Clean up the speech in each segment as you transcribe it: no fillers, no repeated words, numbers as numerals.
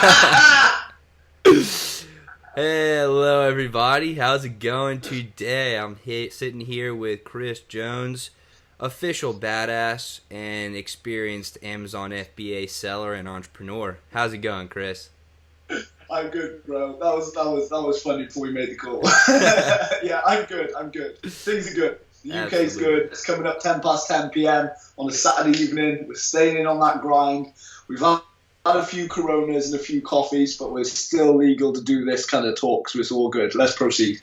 Hey, hello everybody. How's it going today? I'm sitting here with Chris Jones, official badass and experienced Amazon FBA seller and entrepreneur. How's it going, Chris? I'm good, bro. That was funny before we made the call. Yeah, I'm good. I'm good. Things are good. The UK's Absolutely. good. It's coming up 10 past 10 p.m. on a Saturday evening. We're staying in on that grind. We've had a few Coronas and a few coffees, but we're still legal to do this kind of talk, so it's all good. Let's proceed.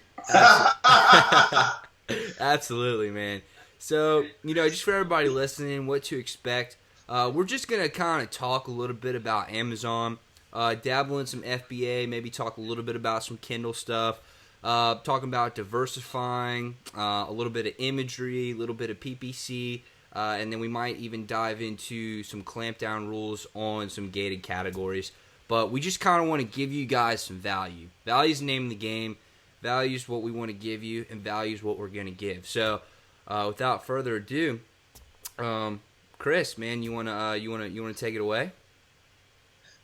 Absolutely, man. So, just for everybody listening, what to expect. We're just going to kind of talk a little bit about Amazon, dabble in some FBA, maybe talk a little bit about some Kindle stuff, talking about diversifying, a little bit of imagery, a little bit of PPC, and then we might even dive into some clampdown rules on some gated categories. But we just kind of want to give you guys some value. Value is the name of the game. Value is what we want to give you, and value is what we're going to give. So, without further ado, Chris, man, you wanna take it away?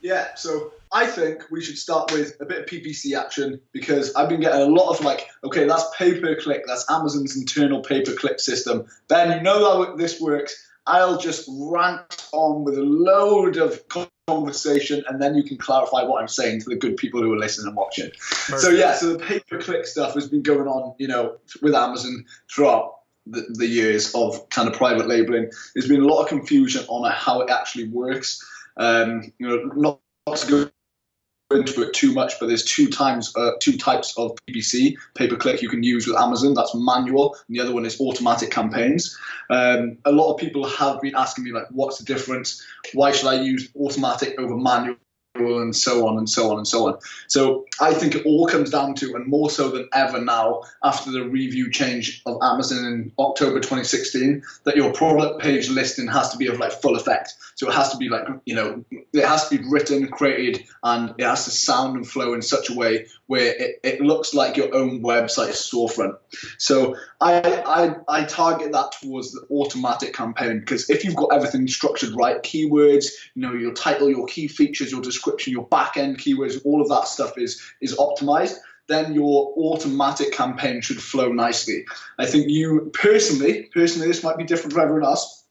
Yeah, so I think we should start with a bit of PPC action because I've been getting a lot of okay, that's pay-per-click, that's Amazon's internal pay-per-click system. Ben, you know how this works. I'll just rant on with a load of conversation and then you can clarify what I'm saying to the good people who are listening and watching. Perfect. So yeah, so the pay-per-click stuff has been going on, with Amazon throughout the years of kind of private labeling. There's been a lot of confusion on how it actually works. Not to go into it too much, but there's two types of PPC, pay-per-click, you can use with Amazon. That's manual, and the other one is automatic campaigns. A lot of people have been asking me, what's the difference? Why should I use automatic over manual? And so on and so on and so on. So I think it all comes down to, and more so than ever now, after the review change of Amazon in October 2016, that your product page listing has to be of full effect. So it has to be it has to be written, created, and it has to sound and flow in such a way where it looks like your own website storefront. So I target that towards the automatic campaign, because if you've got everything structured right, keywords, your title, your key features, your description, your back end keywords, all of that stuff is optimized, then your automatic campaign should flow nicely. I think you personally, this might be different for everyone else,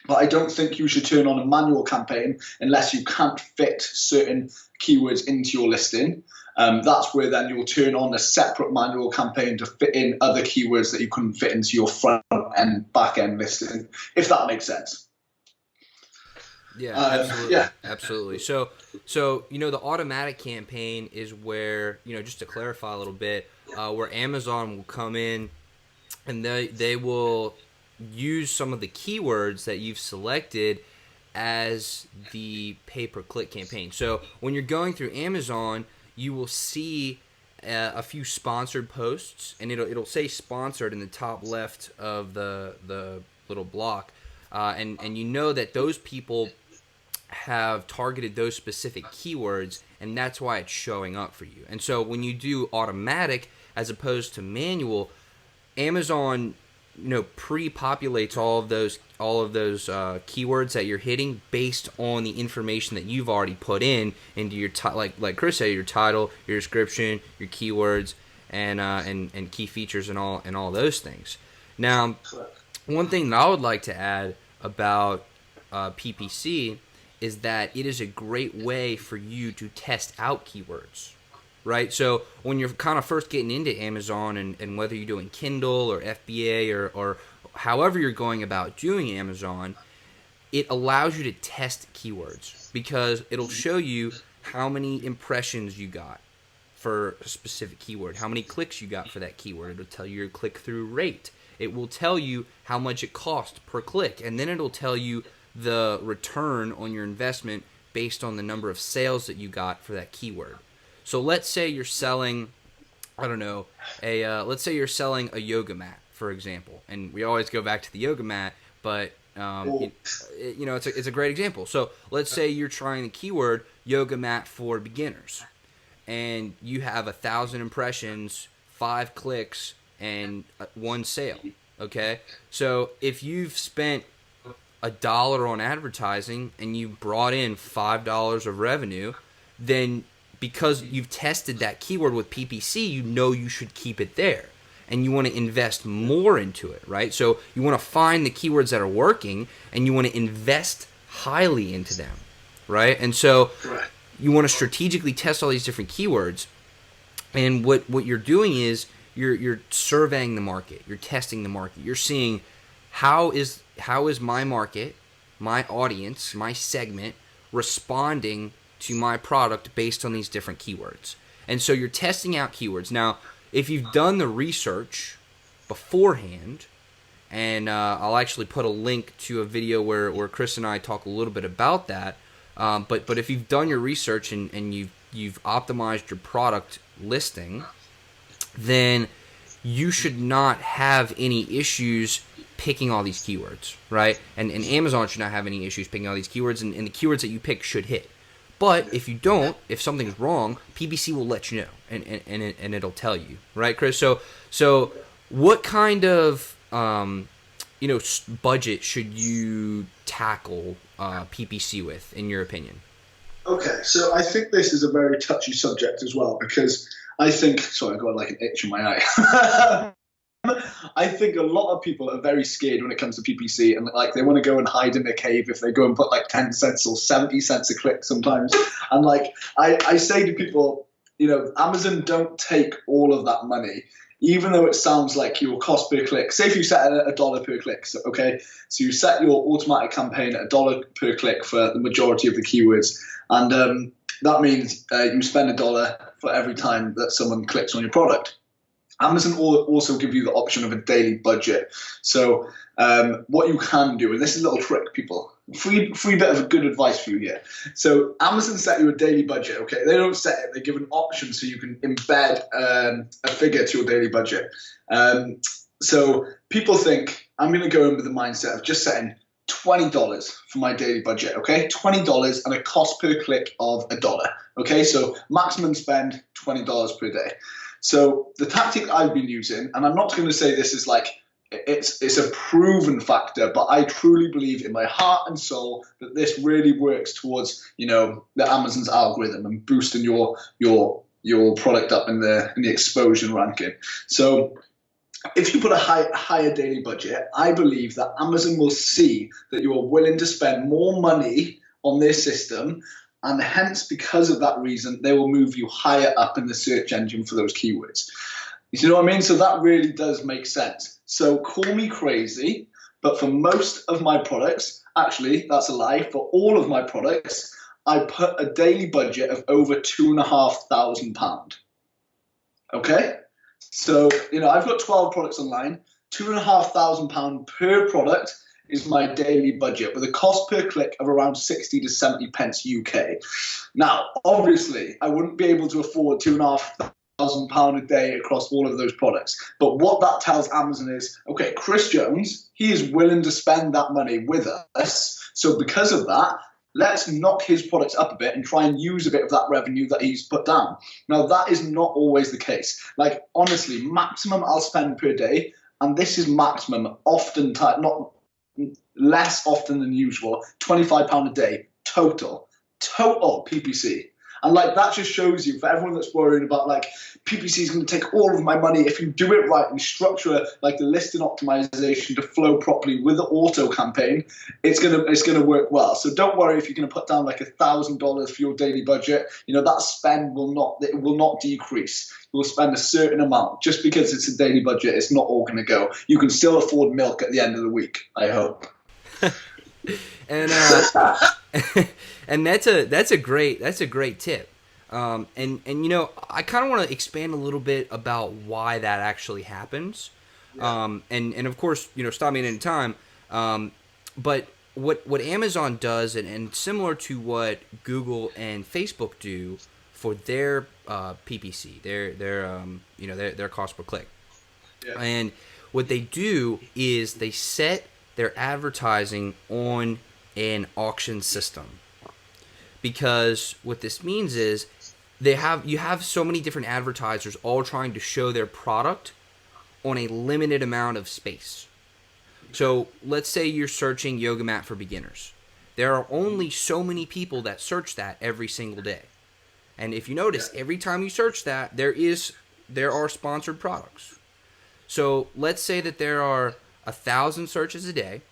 but I don't think you should turn on a manual campaign unless you can't fit certain keywords into your listing. That's where then you'll turn on a separate manual campaign to fit in other keywords that you couldn't fit into your front and back end listing, if that makes sense. Yeah, absolutely. Yeah. Absolutely. So the automatic campaign is where, just to clarify a little bit, where Amazon will come in and they will use some of the keywords that you've selected as the pay-per-click campaign. So when you're going through Amazon, you will see a few sponsored posts, and it'll say sponsored in the top left of the little block, and that those people have targeted those specific keywords, and that's why it's showing up for you. And so when you do automatic as opposed to manual, Amazon pre-populates all of those keywords that you're hitting based on the information that you've already put into your like Chris said, your title, your description, your keywords, and key features and all those things. Now, one thing that I would like to add about PPC is that it is a great way for you to test out keywords, right? So when you're kind of first getting into Amazon, and whether you're doing Kindle or FBA or however you're going about doing Amazon, it allows you to test keywords because it'll show you how many impressions you got for a specific keyword, how many clicks you got for that keyword. It'll tell you your click-through rate. It will tell you how much it cost per click, and then it'll tell you the return on your investment based on the number of sales that you got for that keyword. So let's say you're selling, let's say you're selling a yoga mat, for example, and we always go back to the yoga mat, but it's a great example. So let's say you're trying the keyword yoga mat for beginners, and you have 1,000 impressions, 5 clicks, and 1 sale. Okay, so if you've spent $1 on advertising and you brought in $5 of revenue, then because you've tested that keyword with PPC, you know you should keep it there. And you want to invest more into it, right? So you want to find the keywords that are working, and you want to invest highly into them, right? And so you want to strategically test all these different keywords. And what you're doing is you're surveying the market, you're testing the market, you're seeing how is my market, my audience, my segment responding to my product based on these different keywords. And so you're testing out keywords. Now, if you've done the research beforehand, and I'll actually put a link to a video where Chris and I talk a little bit about that, but if you've done your research and you've optimized your product listing, then you should not have any issues picking all these keywords, right? And Amazon should not have any issues picking all these keywords, and the keywords that you pick should hit. But if you don't, if something's wrong, PPC will let you know, and it'll tell you, right, Chris? So what kind of budget should you tackle PPC with, in your opinion? Okay, so I think this is a very touchy subject as well, because I think, sorry, I got like an itch in my eye. I think a lot of people are very scared when it comes to PPC, and like they want to go and hide in their cave if they go and put like 10 cents or 70 cents a click sometimes. And like I say to people, Amazon don't take all of that money, even though it sounds like your cost per click. Say if you set it at $1 per click, so you set your automatic campaign at $1 per click for the majority of the keywords, and that means you spend $1 for every time that someone clicks on your product. Amazon will also give you the option of a daily budget. So what you can do, and this is a little trick, people, free bit of good advice for you here. So Amazon set you a daily budget, okay? They don't set it. They give an option so you can embed a figure to your daily budget. So people think, I'm going to go in with the mindset of just setting $20 for my daily budget, okay? $20 and a cost per click of $1, okay? So maximum spend, $20 per day. So the tactic I've been using, and I'm not going to say this is like, it's a proven factor, but I truly believe in my heart and soul that this really works towards, the Amazon's algorithm and boosting your product up in the exposure ranking. So if you put a higher daily budget, I believe that Amazon will see that you are willing to spend more money on their system, and hence, because of that reason, they will move you higher up in the search engine for those keywords. You know what I mean? So that really does make sense. So call me crazy, but for most of my products, actually, that's a lie, for all of my products, I put a daily budget of over £2,500. Okay? So, I've got 12 products online, £2,500 per product is my daily budget, with a cost per click of around 60 to 70 pence UK. Now, obviously, I wouldn't be able to afford £2,500 a day across all of those products. But what that tells Amazon is, okay, Chris Jones, he is willing to spend that money with us. So because of that, let's knock his products up a bit and try and use a bit of that revenue that he's put down. Now, that is not always the case. Like, honestly, maximum I'll spend per day, and this is maximum, often, not less often than usual, £25 a day, total PPC. And like that just shows you, for everyone that's worried about like PPC is going to take all of my money, if you do it right and structure like the listing optimization to flow properly with the auto campaign, it's gonna work well. So don't worry if you're going to put down like $1,000 for your daily budget. That spend will not decrease. You'll spend a certain amount. Just because it's a daily budget, it's not all going to go. You can still afford milk at the end of the week, I hope. And and that's a great tip. And I kind of want to expand a little bit about why that actually happens. Yeah. And of course, stop me at any time. But what Amazon does, and similar to what Google and Facebook do for their PPC, their cost per click. Yeah. And what they do is they set their advertising on an auction system, because what this means is you have so many different advertisers all trying to show their product on a limited amount of space. So let's say you're searching yoga mat for beginners. There are only so many people that search that every single day. And if you notice, every time you search that, there are sponsored products. So let's say that there are 1,000 searches a day,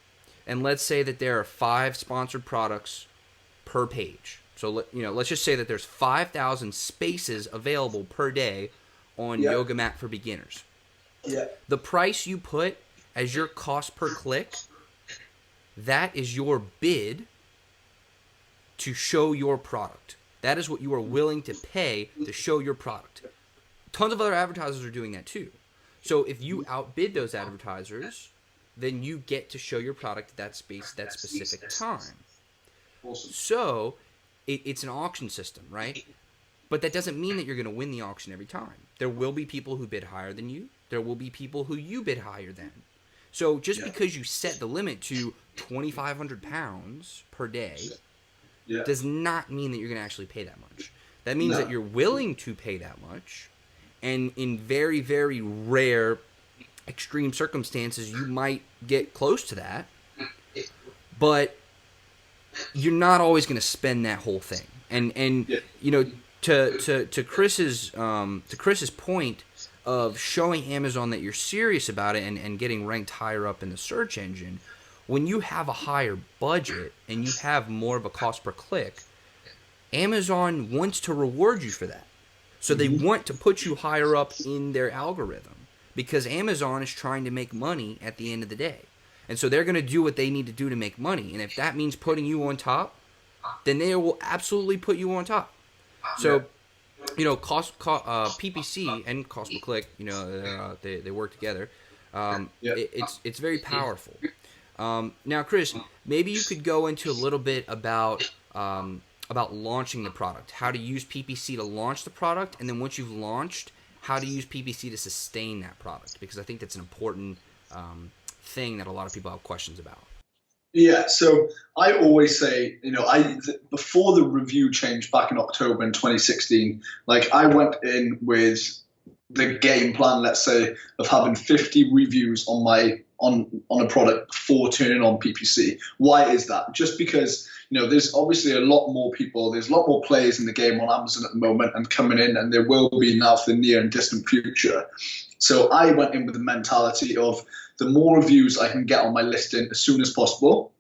and let's say that there are 5 sponsored products per page. So let's just say that there's 5,000 spaces available per day on Yoga Mat for Beginners. Yeah. The price you put as your cost per click, that is your bid to show your product. That is what you are willing to pay to show your product. Tons of other advertisers are doing that too. So if you outbid those advertisers, then you get to show your product at that space, that specific time. Awesome. So it's an auction system, right? But that doesn't mean that you're going to win the auction every time. There will be people who bid higher than you. There will be people who you bid higher than. So just because you set the limit to 2,500 pounds per day does not mean that you're going to actually pay that much. That means that you're willing to pay that much. And in very, very rare, extreme circumstances, you might get close to that. But you're not always going to spend that whole thing. And you know, to Chris's point of showing Amazon that you're serious about it and getting ranked higher up in the search engine, when you have a higher budget and you have more of a cost per click, Amazon wants to reward you for that. So they want to put you higher up in their algorithm because Amazon is trying to make money at the end of the day. And so they're going to do what they need to do to make money. And if that means putting you on top, then they will absolutely put you on top. So, you know, PPC and cost per click, you know, they work together. It's very powerful. Now, Chris, maybe you could go into a little bit about launching the product, how to use PPC to launch the product, and then once you've launched, how to use PPC to sustain that product, because I think that's an important thing that a lot of people have questions about. Yeah, so I always say, you know, before the review change back in October in 2016, like I went in with the game plan, let's say, of having 50 reviews on a product before turning on PPC. Why is that? Just because, you know, there's obviously a lot more people, there's a lot more players in the game on Amazon at the moment and coming in, and there will be now for the near and distant future. So I went in with the mentality of the more reviews I can get on my listing as soon as possible,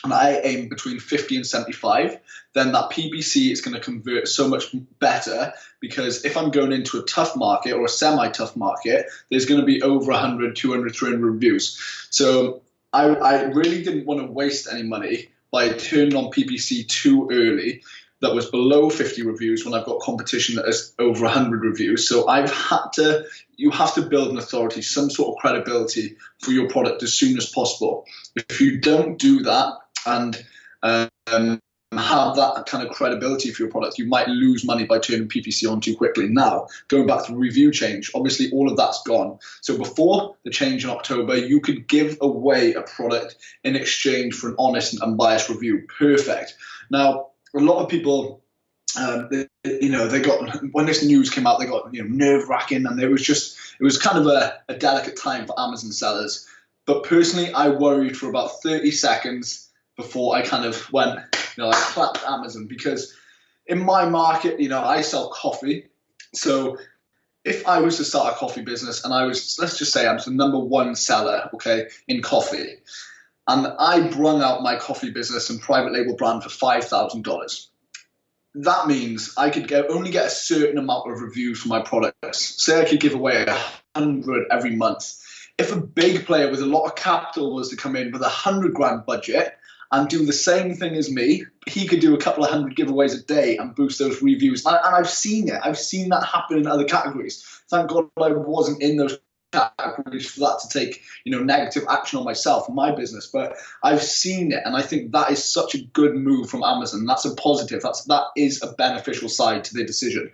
and I aim between 50 and 75, then that PPC is going to convert so much better, because if I'm going into a tough market or a semi-tough market, there's going to be over 100, 200, 300 reviews. So I really didn't want to waste any money by turning on PPC too early that was below 50 reviews when I've got competition that is over 100 reviews. So you have to build an authority, some sort of credibility for your product as soon as possible. If you don't do that and have that kind of credibility for your product, you might lose money by turning PPC on too quickly. Now, going back to the review change, obviously all of that's gone. So before the change in October, you could give away a product in exchange for an honest and unbiased review. Perfect. Now, a lot of people, they got, when this news came out, they got, you know, nerve-wracking, and it was kind of a delicate time for Amazon sellers. But personally, I worried for about 30 seconds before I kind of went, you know, I clapped Amazon, because in my market, you know, I sell coffee. So if I was to start a coffee business and let's just say I'm the number one seller, okay, in coffee, and I brung out my coffee business and private label brand for $5,000. That means I could only get a certain amount of reviews for my products. Say I could give away 100 every month. If a big player with a lot of capital was to come in with $100,000 budget and do the same thing as me, he could do a couple of hundred giveaways a day and boost those reviews. And I've seen it. I've seen that happen in other categories. Thank God I wasn't in those categories for that to take, you know, negative action on myself and my business. But I've seen it, and I think that is such a good move from Amazon. That's a positive. That is a beneficial side to their decision.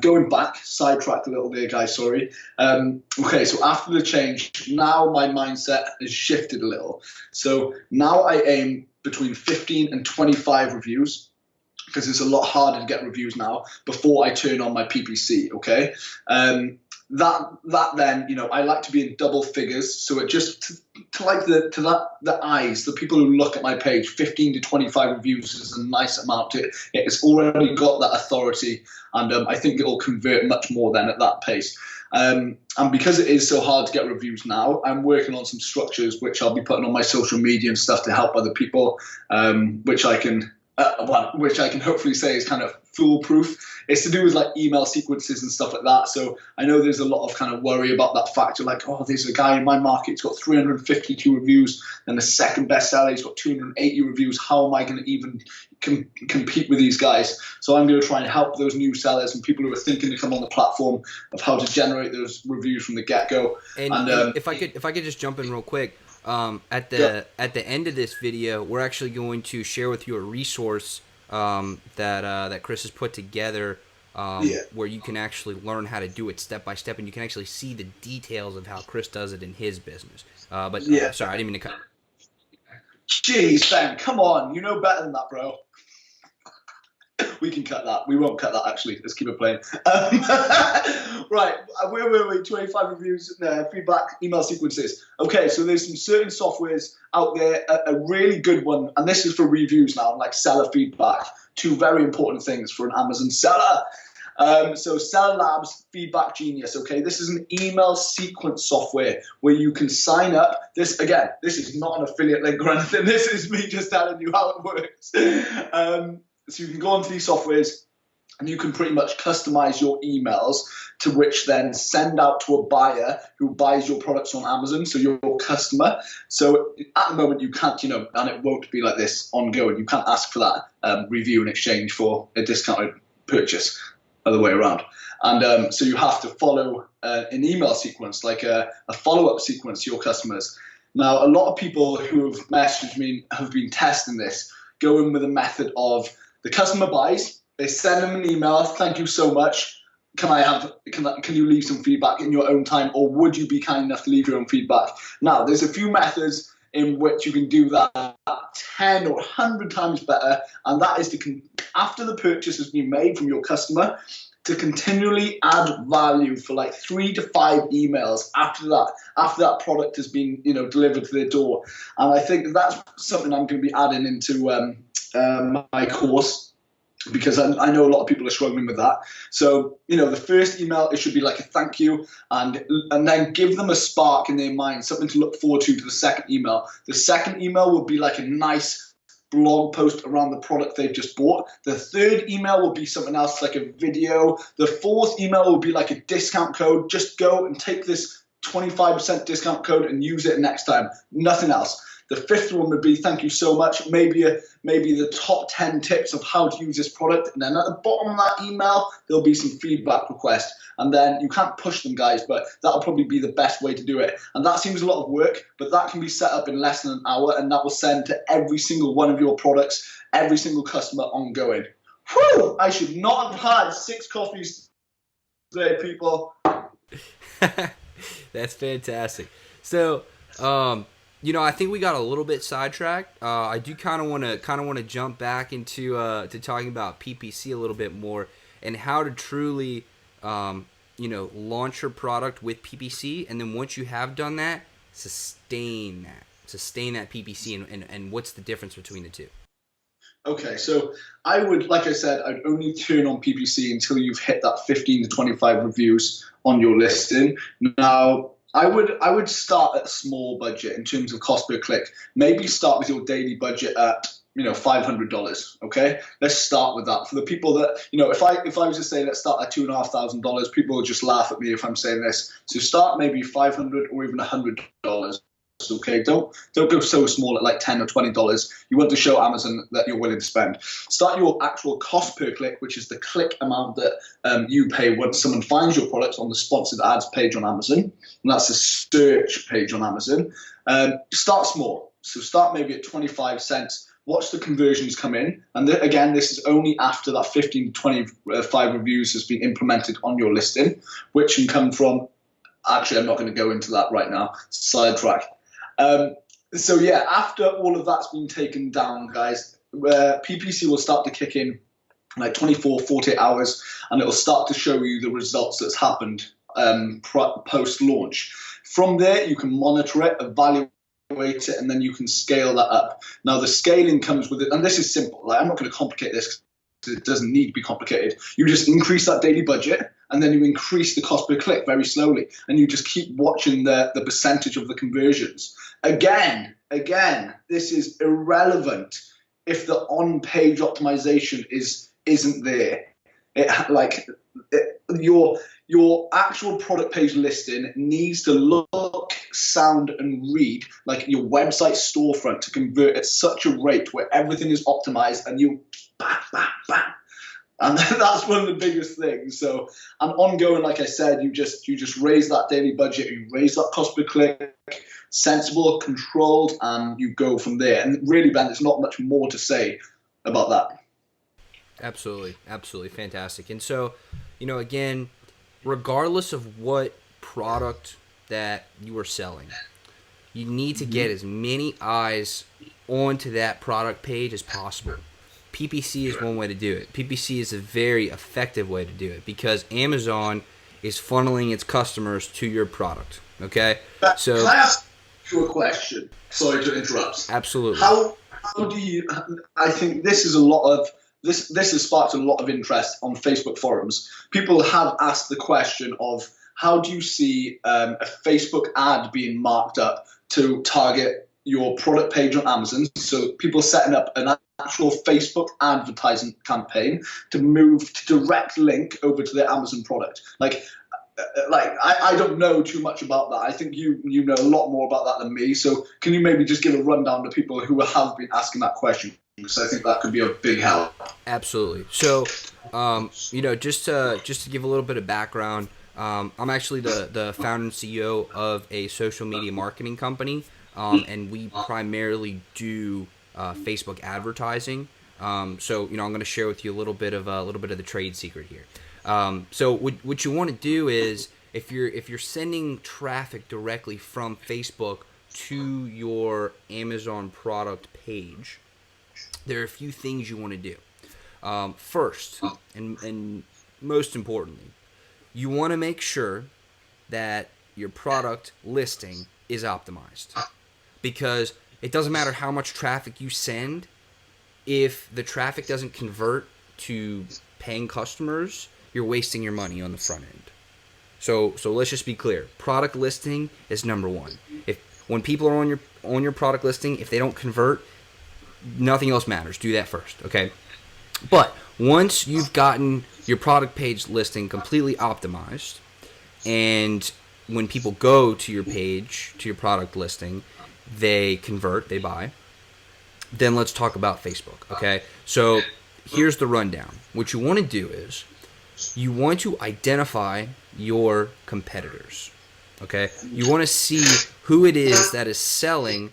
Going back, sidetracked a little there, guys. Sorry. Okay, so after the change, now my mindset has shifted a little. So now I aim between 15 and 25 reviews, because it's a lot harder to get reviews now before I turn on my PPC. Okay. that then, you know, I like to be in double figures, so it just to like the eyes, the people who look at my page, 15 to 25 reviews is a nice amount. It's already got that authority, and I think it will convert much more then at that pace. And because it is so hard to get reviews now, I'm working on some structures which I'll be putting on my social media and stuff to help other people, which I can hopefully say is kind of foolproof. It's to do with like email sequences and stuff like that. So I know there's a lot of kind of worry about that factor, like, oh, there's a guy in my market, he's got 352 reviews, and the second bestseller, he's got 280 reviews. How am I going to even compete with these guys? So I'm going to try and help those new sellers and people who are thinking to come on the platform of how to generate those reviews from the get-go. And if I could just jump in real quick. At the end of this video, we're actually going to share with you a resource that Chris has put together, where you can actually learn how to do it step by step, and you can actually see the details of how Chris does it in his business. Sorry, I didn't mean to cut. Jeez, Ben, come on, you know better than that, bro. We can cut that. We won't cut that, actually. Let's keep it playing. Right, where were we? 25 reviews, feedback, email sequences. Okay, so there's some certain softwares out there. A really good one, and this is for reviews now, like seller feedback. Two very important things for an Amazon seller. So Seller Labs Feedback Genius, okay? This is an email sequence software where you can sign up. This is not an affiliate link or anything. This is me just telling you how it works. So you can go onto these softwares and you can pretty much customize your emails to which then send out to a buyer who buys your products on Amazon, so your customer. So at the moment you can't, you know, and it won't be like this ongoing, you can't ask for that review in exchange for a discounted purchase, other way around. And so you have to follow an email sequence, like a follow-up sequence to your customers. Now, a lot of people who have messaged me have been testing this, going with a method of the customer buys, they send them an email, thank you so much, can you leave some feedback in your own time, or would you be kind enough to leave your own feedback? Now, there's a few methods in which you can do that 10 or 100 times better, and that is to, after the purchase has been made from your customer, to continually add value for like 3 to 5 emails after that product has been, you know, delivered to their door. And I think that's something I'm going to be adding into my course, because I know a lot of people are struggling with that. So, you know, the first email, it should be like a thank you, and then give them a spark in their mind, something to look forward to the second email. The second email will be like a nice blog post around the product they've just bought. The third email will be something else, like a video. The fourth email will be like a discount code. Just go and take this 25% discount code and use it next time. Nothing else. The fifth one would be thank you so much. Maybe the top 10 tips of how to use this product. And then at the bottom of that email, there'll be some feedback request. And then you can't push them, guys, but that'll probably be the best way to do it. And that seems a lot of work, but that can be set up in less than an hour, and that will send to every single one of your products, every single customer ongoing. Whew! I should not have had 6 coffees today, people. That's fantastic. So, you know, I think we got a little bit sidetracked. I do kind of want to jump back into to talking about PPC a little bit more, and how to truly, you know, launch your product with PPC, and then once you have done that, sustain that PPC, and what's the difference between the two? Okay, so I would, like I said, I'd only turn on PPC until you've hit that 15 to 25 reviews on your listing. Now, I would start at a small budget in terms of cost per click. Maybe start with your daily budget at, you know, $500. Okay, let's start with that. For the people that, you know, if I was to say let's start at $2,500, people will just laugh at me if I'm saying this. So start maybe $500 or even $100. Okay, don't go so small at like $10 or $20. You want to show Amazon that you're willing to spend. Start your actual cost per click, which is the click amount that you pay when someone finds your product on the sponsored ads page on Amazon, and that's a search page on Amazon. Start small, so start maybe at 25 cents. Watch the conversions come in, and again, this is only after that 15 to 25 reviews has been implemented on your listing, which can come from. Actually, I'm not going to go into that right now. Sidetrack. So yeah, after all of that's been taken down, guys, PPC will start to kick in like 24, 48 hours, and it'll start to show you the results that's happened post-launch. From there, you can monitor it, evaluate it, and then you can scale that up. Now, the scaling comes with it, and this is simple. Like, I'm not going to complicate this because it doesn't need to be complicated. You just increase that daily budget, and then you increase the cost per click very slowly, and you just keep watching the percentage of the conversions. Again, this is irrelevant if the on-page optimization isn't there. Your actual product page listing needs to look, sound, and read like your website storefront to convert at such a rate where everything is optimized and you bam, bam, bam. And that's one of the biggest things. So, and ongoing, like I said, you just raise that daily budget, you raise that cost per click, sensible, controlled, and you go from there. And really, Ben, there's not much more to say about that. Absolutely. Fantastic. And so, again, regardless of what product that you are selling, you need to get as many eyes onto that product page as possible. PPC is one way to do it. PPC is a very effective way to do it because Amazon is funneling its customers to your product. Okay? So, can I ask you a question? Sorry to interrupt. Absolutely. How do you? I think this is this has sparked a lot of interest on Facebook forums. People have asked the question of how do you see a Facebook ad being marked up to target your product page on Amazon? So people setting up an actual Facebook advertising campaign to move to direct link over to their Amazon product. I don't know too much about that. I think you know a lot more about that than me. So can you maybe just give a rundown to people who have been asking that question? Because I think that could be a big help. Absolutely. So, just to give a little bit of background, I'm actually the founder and CEO of a social media marketing company, and we primarily do Facebook advertising. So, I'm going to share with you a little bit of the trade secret here. So, what you want to do is if you're sending traffic directly from Facebook to your Amazon product page, there are a few things you want to do. First, and most importantly, you want to make sure that your product listing is optimized. Because it doesn't matter how much traffic you send, if the traffic doesn't convert to paying customers, you're wasting your money on the front end. So let's just be clear. Product listing is number one. When people are on your product listing, if they don't convert, nothing else matters. Do that first, okay? But once you've gotten your product page listing completely optimized, and when people go to your page, to your product listing, they convert, they buy, then let's talk about Facebook, okay? So here's the rundown. What you want to do is you want to identify your competitors, okay? You want to see who it is that is selling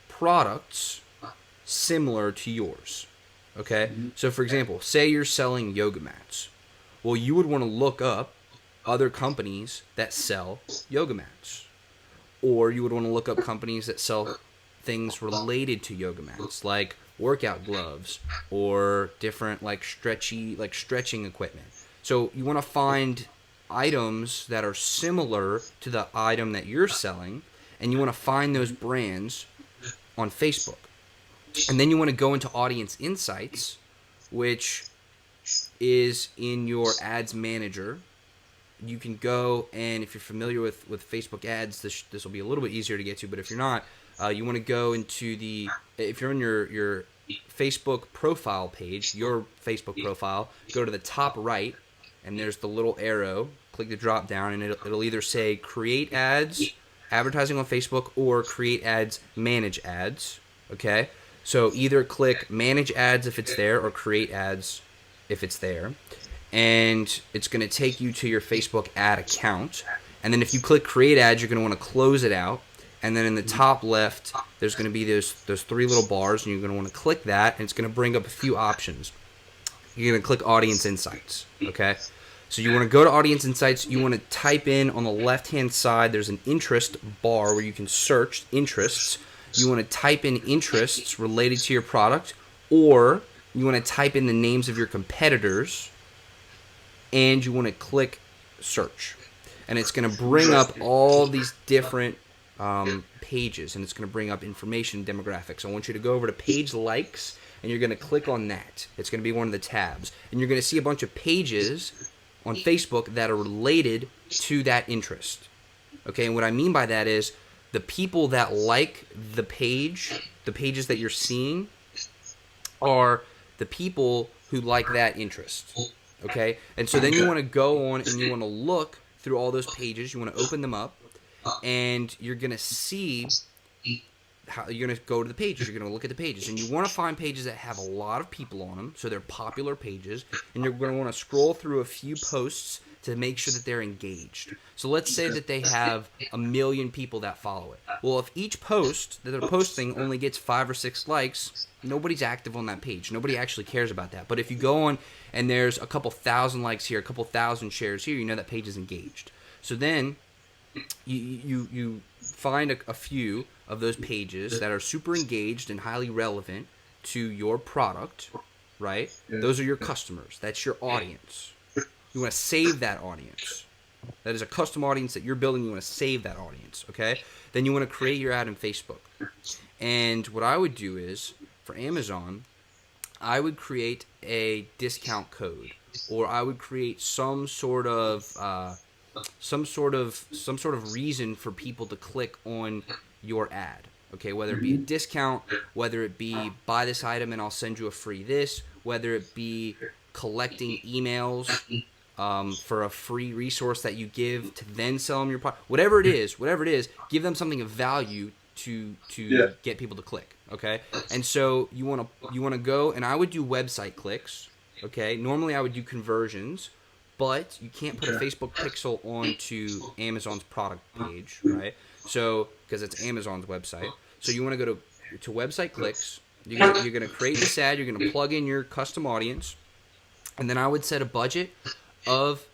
products similar to yours, okay? So, for example, say you're selling yoga mats. Well, you would want to look up other companies that sell yoga mats. Or you would want to look up companies that sell things related to yoga mats, like workout gloves or different stretching equipment. So you want to find items that are similar to the item that you're selling, and you want to find those brands on Facebook. And then you want to go into audience insights, which is in your ads manager. You can go, and if you're familiar with Facebook ads, this will be a little bit easier to get to, but if you're not, you want to go into if you're on your Facebook profile page, your Facebook profile, go to the top right, and there's the little arrow, click the drop down, and it'll either say create ads, advertising on Facebook, or create ads, manage ads, okay? So either click manage ads if it's there, or create ads if it's there. And it's going to take you to your Facebook ad account. And then if you click create ads, you're going to want to close it out. And then in the top left, there's going to be those three little bars, and you're going to want to click that, and it's going to bring up a few options. You're going to click audience insights, okay? So you want to go to audience insights. You want to type in on the left-hand side, there's an interest bar where you can search interests. You want to type in interests related to your product, or you want to type in the names of your competitors, and you want to click search. and it's going to bring up all these different pages, and it's going to bring up information demographics. I want you to go over to page likes, and you're going to click on that. It's going to be one of the tabs, and you're going to see a bunch of pages on Facebook that are related to that interest. Okay, and what I mean by that is the people that like the pages that you're seeing are the people who like that interest. Okay, and so then you want to go on and you want to look through all those pages. You want to open them up, and you're going to see how you're going to go to the pages. You're going to look at the pages, and you want to find pages that have a lot of people on them, so they're popular pages, and you're going to want to scroll through a few posts to make sure that they're engaged. So let's say that they have 1 million people that follow it. Well, if each post that they're posting only gets 5 or 6 likes, nobody's active on that page. Nobody actually cares about that. But if you go on and there's a couple thousand likes here, a couple thousand shares here, you know that page is engaged. So then you find a few of those pages that are super engaged and highly relevant to your product, right? Those are your customers. That's your audience. You want to save that audience. That is a custom audience that you're building. You want to save that audience, okay? Then you want to create your ad in Facebook. And what I would do is, for Amazon, I would create a discount code, or I would create some sort of reason for people to click on your ad. Okay, whether it be a discount, whether it be buy this item and I'll send you a free this, whether it be collecting emails for a free resource that you give to then sell them your product. Whatever it is, give them something of value to get people to click. Okay, and so you want to go, and I would do website clicks. Okay, normally I would do conversions, but you can't put a Facebook pixel onto Amazon's product page, right? So because it's Amazon's website, so you want to go to website clicks. You're going to create this ad. You're going to plug in your custom audience, and then I would set a budget of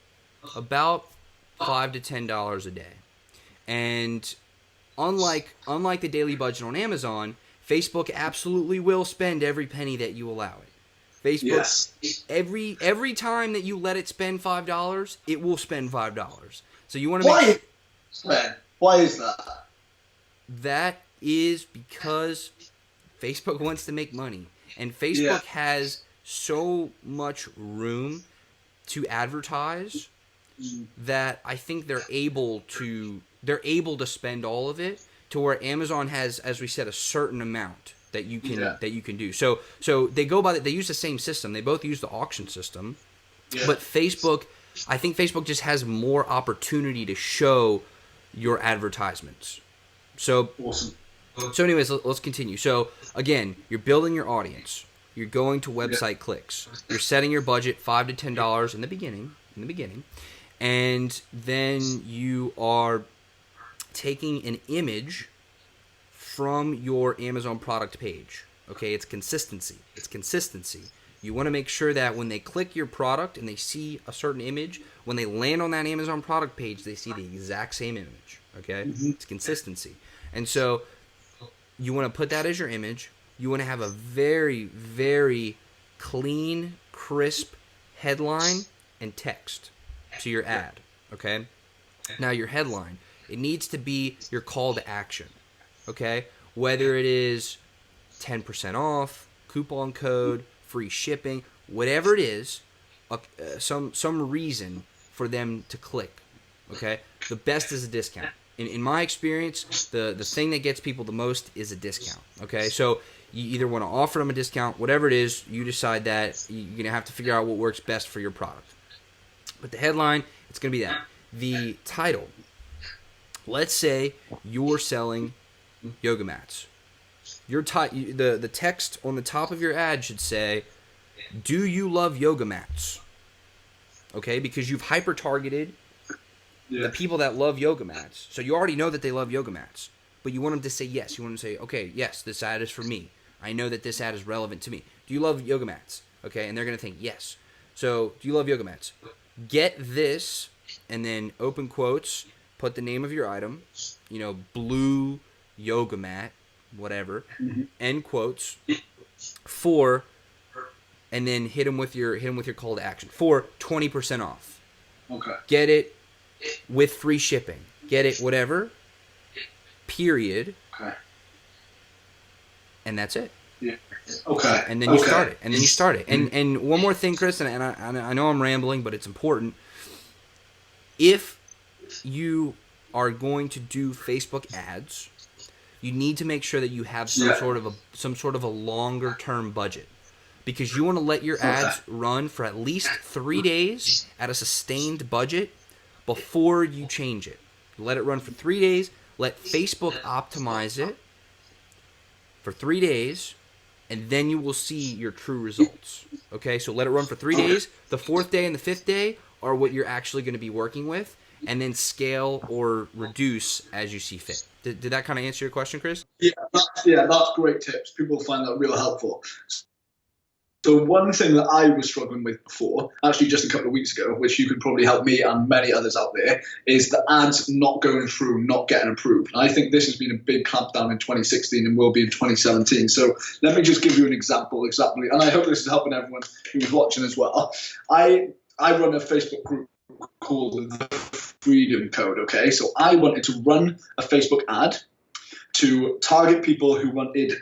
about $5 to $10 a day. And unlike the daily budget on Amazon, Facebook absolutely will spend every penny that you allow it. Facebook, every time that you let it spend $5, it will spend $5. So you want to Why is that? That is because Facebook wants to make money, and Facebook has so much room to advertise that I think they're able to spend all of it, to where Amazon has, as we said, a certain amount that you can do. So they go by they use the same system. They both use the auction system, but I think Facebook just has more opportunity to show your advertisements. So awesome. So anyways, let's continue. So again, you're building your audience. You're going to website clicks. You're setting your budget $5 to $10 in the beginning, and then you are taking an image from your Amazon product page. Okay, it's consistency. You want to make sure that when they click your product and they see a certain image, when they land on that Amazon product page, they see the exact same image. Okay, It's consistency. And so you want to put that as your image. You want to have a very, very clean, crisp headline and text to your ad. Okay, now your headline, it needs to be your call to action. Okay, whether it is 10% off, coupon code, free shipping, whatever it is, some reason for them to click. Okay, the best is a discount. In my experience, the thing that gets people the most is a discount. Okay, so you either want to offer them a discount, whatever it is, you decide that. You're going to have to figure out what works best for your product. But the headline, it's going to be that. The title, let's say you're selling yoga mats. The text on the top of your ad should say, "Do you love yoga mats?" Okay, because you've hyper-targeted the people that love yoga mats. So you already know that they love yoga mats, but you want them to say yes. You want them to say, okay, yes, this ad is for me. I know that this ad is relevant to me. Do you love yoga mats? Okay, and they're going to think yes. So, do you love yoga mats? Get this, and then open quotes, put the name of your item, blue yoga mat, whatever, end quotes, for, and then hit them with your call to action for 20% off. Okay. Get it with free shipping. Get it, whatever, period. Okay. And that's it. Yeah. Okay. And then you start it. And then you start it. And one more thing, Chris, and I know I'm rambling, but it's important. If you are going to do Facebook ads, you need to make sure that you have some sort of a longer term budget, because you want to let your ads run for at least 3 days at a sustained budget before you change it. Let it run for 3 days. Let Facebook optimize it for 3 days, and then you will see your true results. Okay, so let it run for 3 days. The 4th day and the 5th day are what you're actually going to be working with, and then scale or reduce as you see fit. Did that kind of answer your question, Chris? Yeah, that's great tips. People find that real helpful. So one thing that I was struggling with before, actually just a couple of weeks ago, which you can probably help me and many others out there, is the ads not going through, not getting approved. And I think this has been a big clampdown in 2016 and will be in 2017. So let me just give you an example, exactly. And I hope this is helping everyone who's watching as well. I run a Facebook group called the Freedom Code, okay? So I wanted to run a Facebook ad to target people who wanted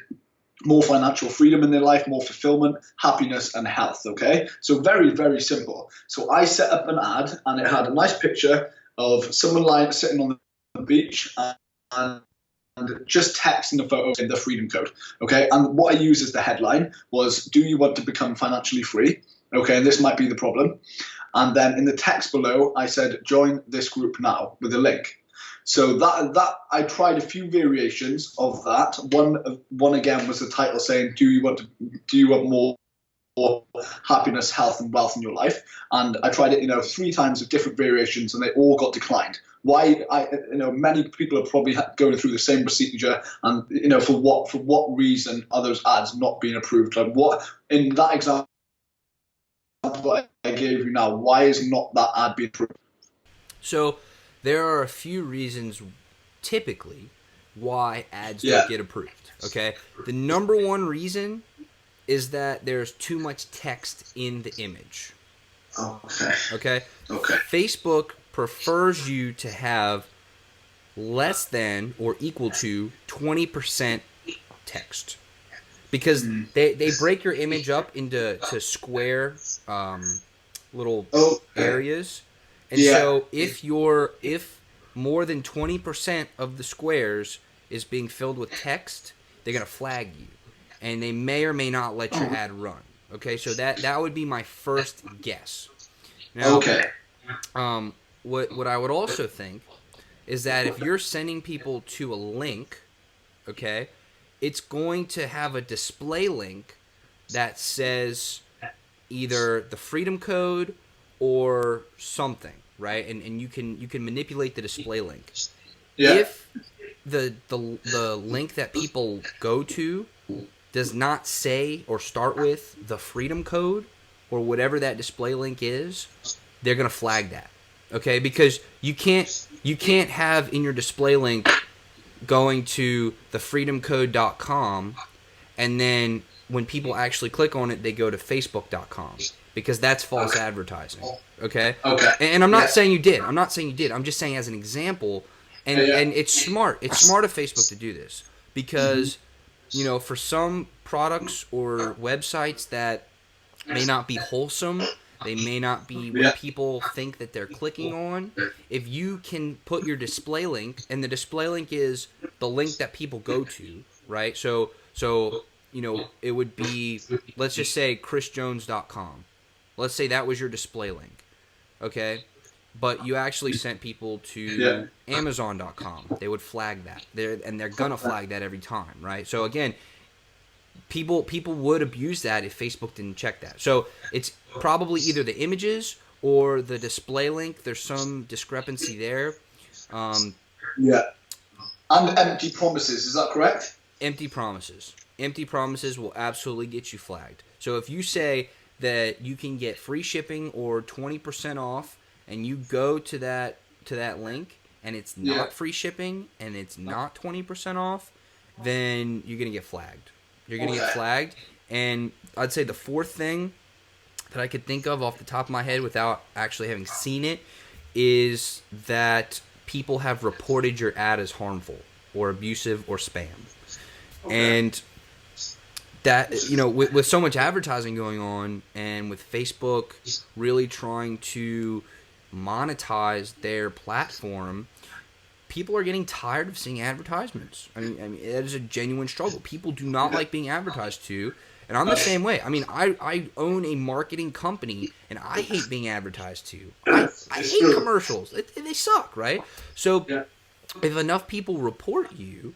more financial freedom in their life, more fulfillment, happiness, and health, okay? So very, very simple. So I set up an ad, and it had a nice picture of someone sitting on the beach and just text in the photo in the Freedom Code, okay? And what I used as the headline was, do you want to become financially free? Okay, and this might be the problem. And then in the text below, I said, join this group now with a link. So that I tried a few variations of that. One again was the title saying, do you want more happiness, health, and wealth in your life? And I tried it, 3 times with different variations, and they all got declined. Why? Many people are probably going through the same procedure, and for what reason are those ads not being approved? Like what in that example I gave you now, why is not that ad being approved? So there are a few reasons, typically, why ads don't get approved, okay? The number one reason is that there's too much text in the image. Okay? Facebook prefers you to have less than or equal to 20% text, because they break your image up into square little areas. And so if more than 20% of the squares is being filled with text, they're going to flag you. And they may or may not let your ad run. Okay, so that would be my first guess. Now, what I would also think is that if you're sending people to a link, okay, it's going to have a display link that says either the Freedom Code or something. Right, and you can manipulate the display link. Yeah. If the link that people go to does not say or start with the Freedom Code or whatever that display link is, they're gonna flag that. Okay, because you can't have in your display link going to thefreedomcode.com and then when people actually click on it, they go to facebook.com. Because that's false advertising, okay? And I'm not saying you did. I'm just saying as an example, and it's smart. It's smart of Facebook to do this because, for some products or websites that may not be wholesome, they may not be what people think that they're clicking on. If you can put your display link, and the display link is the link that people go to, right? So it would be, let's just say chrisjones.com. Let's say that was your display link, okay? But you actually sent people to Amazon.com. They would flag that. They're going to flag that every time, right? So, again, people would abuse that if Facebook didn't check that. So, it's probably either the images or the display link. There's some discrepancy there. And empty promises, is that correct? Empty promises. Empty promises will absolutely get you flagged. So, if you say that you can get free shipping or 20% off, and you go to that link, and it's not free shipping, and it's not 20% off, then you're gonna get flagged. You're gonna get flagged. And I'd say the fourth thing that I could think of off the top of my head without actually having seen it is that people have reported your ad as harmful or abusive or spam. Okay. And that, you know, with so much advertising going on, and with Facebook really trying to monetize their platform, people are getting tired of seeing advertisements. I mean, it is a genuine struggle. People do not like being advertised to, and I'm the same way. I mean, I own a marketing company, and I hate being advertised to. I hate commercials. They suck, right? So if enough people report you,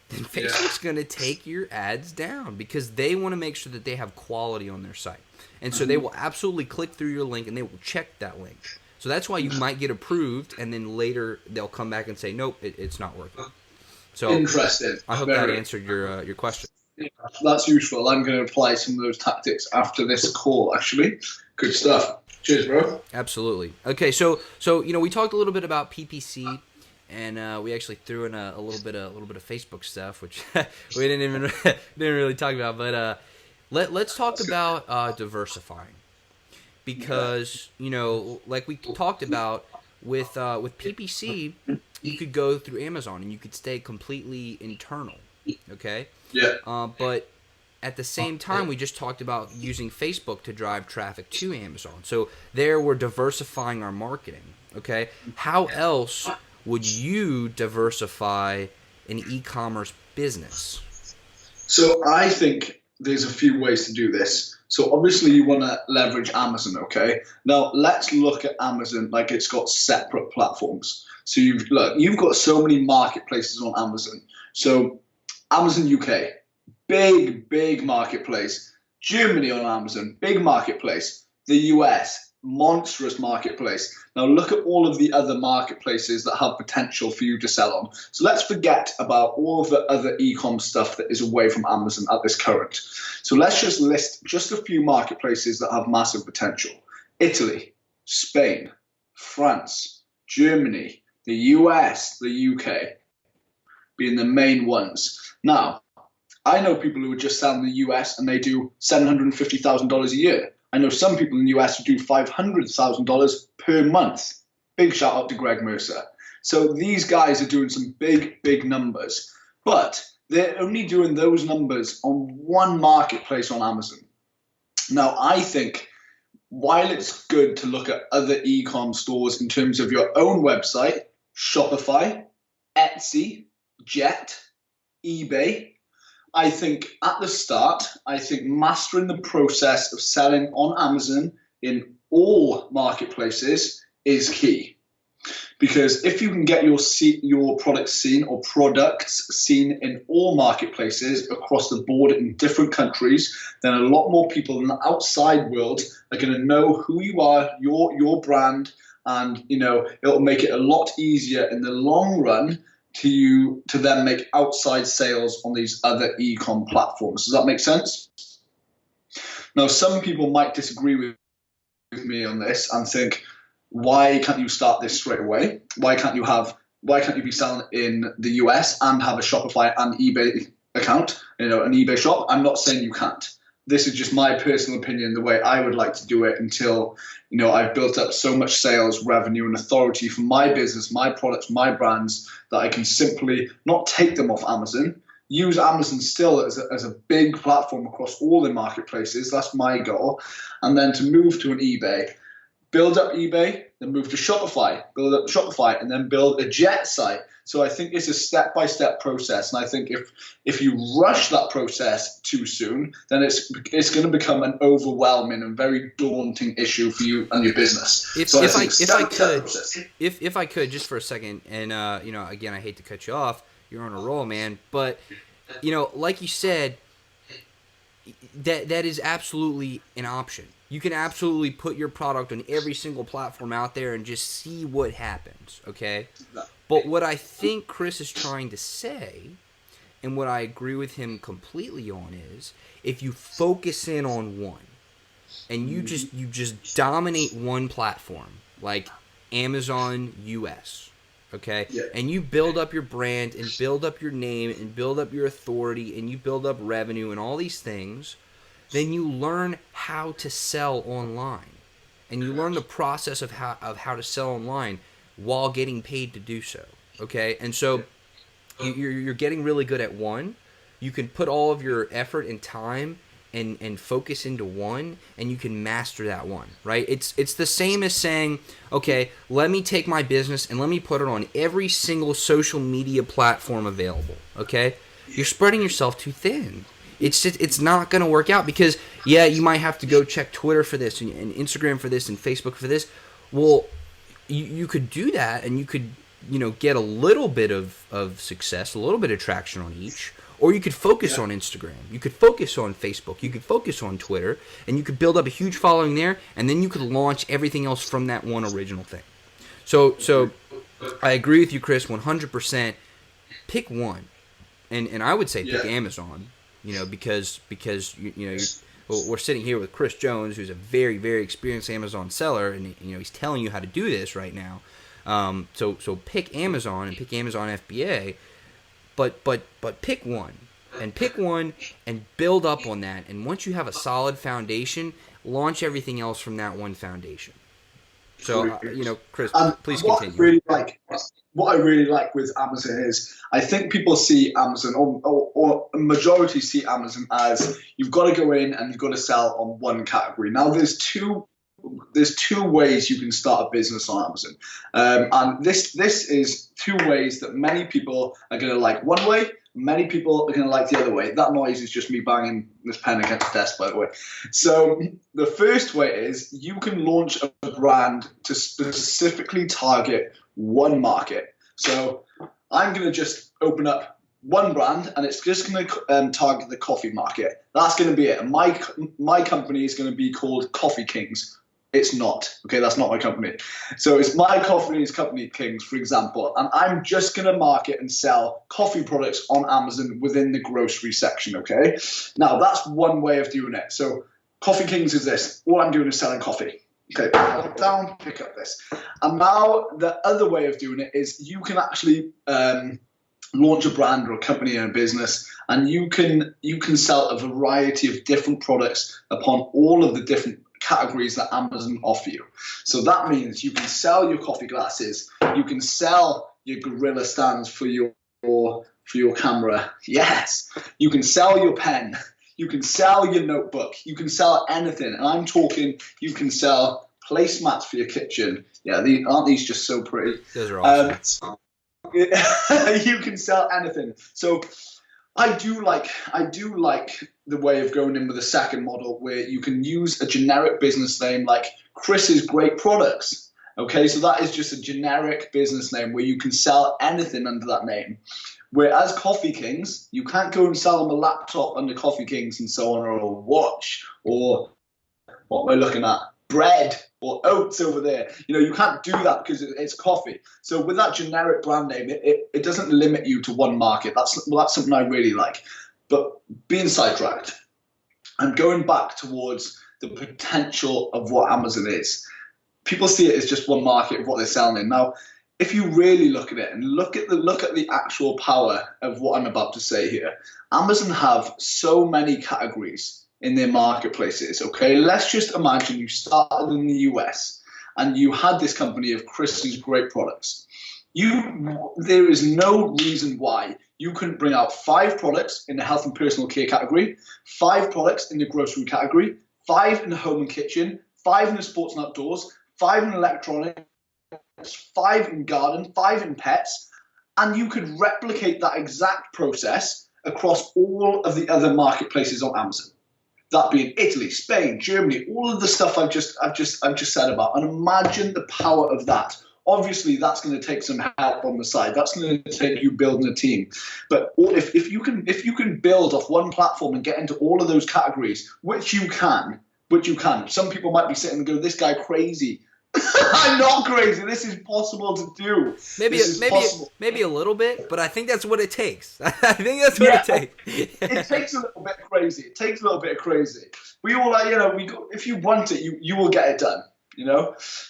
then Facebook's going to take your ads down, because they want to make sure that they have quality on their site. And so they will absolutely click through your link, and they will check that link. So that's why you might get approved, and then later they'll come back and say, nope, it's not working. So interesting. I hope that answered your question. Yeah, that's useful. I'm going to apply some of those tactics after this call, actually. Good stuff. Cheers, bro. Absolutely. Okay, so you know, we talked a little bit about PPC, and we actually threw in a little bit of Facebook stuff, which we didn't really talk about. But let's talk about diversifying. Because, you know, like we talked about with PPC, you could go through Amazon and you could stay completely internal, okay? Yeah. But at the same time, we just talked about using Facebook to drive traffic to Amazon. So there we're diversifying our marketing, okay? How else would you diversify an e-commerce business? So I think there's a few ways to do this. So obviously you want to leverage Amazon, okay? Now let's look at Amazon like it's got separate platforms. So you've got so many marketplaces on Amazon. So Amazon UK, big marketplace. Germany on Amazon, big marketplace. The US, monstrous marketplace. Now look at all of the other marketplaces that have potential for you to sell on. So let's forget about all of the other e-com stuff that is away from Amazon at this current. So let's just list just a few marketplaces that have massive potential. Italy, Spain, France, Germany, the US, the UK being the main ones. Now, I know people who are just selling in the US and they do $750,000 a year. I know some people in the US who do $500,000 per month. Big shout out to Greg Mercer. So these guys are doing some big numbers, but they're only doing those numbers on one marketplace on Amazon. Now, I think while it's good to look at other e-com stores in terms of your own website, Shopify, Etsy, Jet, eBay, I think at the start, mastering the process of selling on Amazon in all marketplaces is key. Because if you can get your products seen or products seen in all marketplaces across the board in different countries, then a lot more people in the outside world are going to know who you are, your brand, and it'll make it a lot easier in the long run to then make outside sales on these other e-com platforms. Does that make sense? Now, some people might disagree with me on this and think, why can't you start this straight away? Why can't you be selling in the US and have a Shopify and eBay account, an eBay shop? I'm not saying you can't. This is just my personal opinion, the way I would like to do it until, I've built up so much sales revenue and authority for my business, my products, my brands, that I can simply not take them off Amazon, use Amazon still as a big platform across all the marketplaces. That's my goal. And then to move to an eBay, build up eBay, then move to Shopify, build up Shopify, and then build a Jet site. So I think it's a step-by-step process. And I think if you rush that process too soon, then it's going to become an overwhelming and very daunting issue for you and your business. If I could, just for a second, and again, I hate to cut you off. You're on a roll, man. But like you said, that is absolutely an option. You can absolutely put your product on every single platform out there and just see what happens, okay? But what I think Chris is trying to say, and what I agree with him completely on, is if you focus in on one, and you just dominate one platform, like Amazon US, okay? Yeah. And you build up your brand and build up your name and build up your authority and you build up revenue and all these things, then you learn how to sell online. and you learn the process of how to sell online while getting paid to do so. Okay, and so you're getting really good at one. You can put all of your effort and time and focus into one, and you can master that one, right? It's the same as saying, okay, let me take my business and let me put it on every single social media platform available, okay? You're spreading yourself too thin. It's not going to work out, because, yeah, you might have to go check Twitter for this and Instagram for this and Facebook for this. Well, you could do that, and you could, get a little bit of success, a little bit of traction on each. Or you could focus on Instagram. You could focus on Facebook. You could focus on Twitter. And you could build up a huge following there. And then you could launch everything else from that one original thing. So I agree with you, Chris, 100%. Pick one. And I would say pick Amazon, because we're sitting here with Chris Jones, who's a very, very experienced Amazon seller. And, he's telling you how to do this right now. So pick Amazon and pick Amazon FBA. But pick one and build up on that. And once you have a solid foundation, launch everything else from that one foundation. So, Chris, please continue. What I really like with Amazon is, I think people see Amazon, or a majority see Amazon as, you've got to go in and you've got to sell on one category. Now, there's two ways you can start a business on Amazon, and this is two ways that many people are going to like one way, many people are going to like the other way. That noise is just me banging this pen against the desk, by the way. So the first way is, you can launch a brand to specifically target one market. So I'm going to just open up one brand, and it's just going to target the coffee market. That's going to be it. My company is going to be called Coffee Kings. It's not. Okay, that's not my company. So it's my company's Company Kings, for example, and I'm just going to market and sell coffee products on Amazon within the grocery section, okay? Now, that's one way of doing it. So Coffee Kings is this. All I'm doing is selling coffee. Okay, put down, pick up this. And now the other way of doing it is, you can actually launch a brand or a company and a business, and you can sell a variety of different products upon all of the different categories that Amazon offer you. So that means you can sell your coffee glasses, you can sell your gorilla stands for your camera. Yes, you can sell your pen, you can sell your notebook, you can sell anything. And I'm talking, you can sell placemats for your kitchen. Yeah, aren't these just so pretty? Those are awesome. You can sell anything. So I do like the way of going in with a second model, where you can use a generic business name like Chris's Great Products. Okay, so that is just a generic business name where you can sell anything under that name. Whereas Coffee Kings, you can't go and sell them a laptop under Coffee Kings and so on, or a watch, or what am I looking at? Bread or oats over there. You can't do that because it's coffee. So with that generic brand name, it doesn't limit you to one market. That's something I really like. But being sidetracked, and going back towards the potential of what Amazon is. People see it as just one market of what they're selling in. Now, if you really look at it and look at the actual power of what I'm about to say here, Amazon have so many categories in their marketplaces. Okay, let's just imagine you started in the US and you had this company of Chris's Great Products. There is no reason why you couldn't bring out 5 products in the health and personal care category, 5 products in the grocery category, 5 in the home and kitchen, 5 in the sports and outdoors, 5 in electronics, 5 in garden, 5 in pets, and you could replicate that exact process across all of the other marketplaces on Amazon. That being Italy, Spain, Germany, all of the stuff I've just said about. And imagine the power of that. Obviously, that's going to take some help on the side. That's going to take you building a team. But if you can build off one platform and get into all of those categories, which you can. Some people might be sitting and go, "This guy crazy." I'm not crazy. This is possible to do. Maybe a little bit, but I think that's what it takes. I think that's what it takes. It takes a little bit crazy. It takes a little bit of crazy. We all if you want it, you will get it done.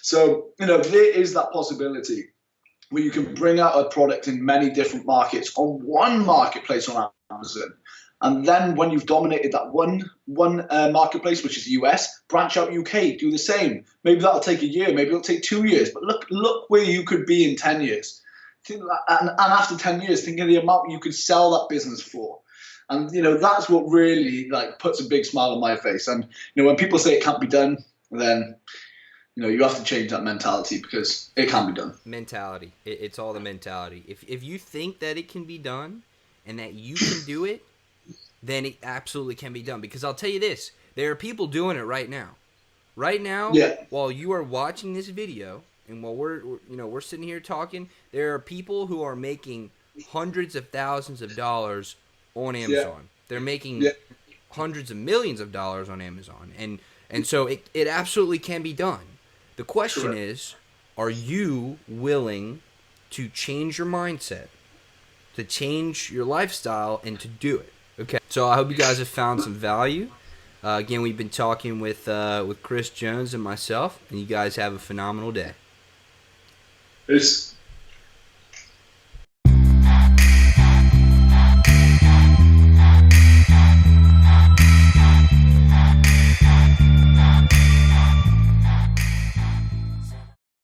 So there is that possibility where you can bring out a product in many different markets on one marketplace on Amazon. And then when you've dominated that one marketplace, which is the US, branch out UK, do the same. Maybe that'll take a year, maybe it'll take 2 years, but look where you could be in 10 years. And after 10 years, think of the amount you could sell that business for. And, that's what really like puts a big smile on my face. And, when people say it can't be done, then, you have to change that mentality, because it can be done. Mentality. It's all the mentality. If you think that it can be done and that you can do it, then it absolutely can be done. Because I'll tell you this, there are people doing it right now. Right now, while you are watching this video and while we're sitting here talking, there are people who are making hundreds of thousands of dollars on Amazon. They're making hundreds of millions of dollars on Amazon. And so it absolutely can be done. The question is, are you willing to change your mindset, to change your lifestyle, and to do it? Okay. So I hope you guys have found some value. Again, we've been talking with Chris Jones and myself, and you guys have a phenomenal day. Peace.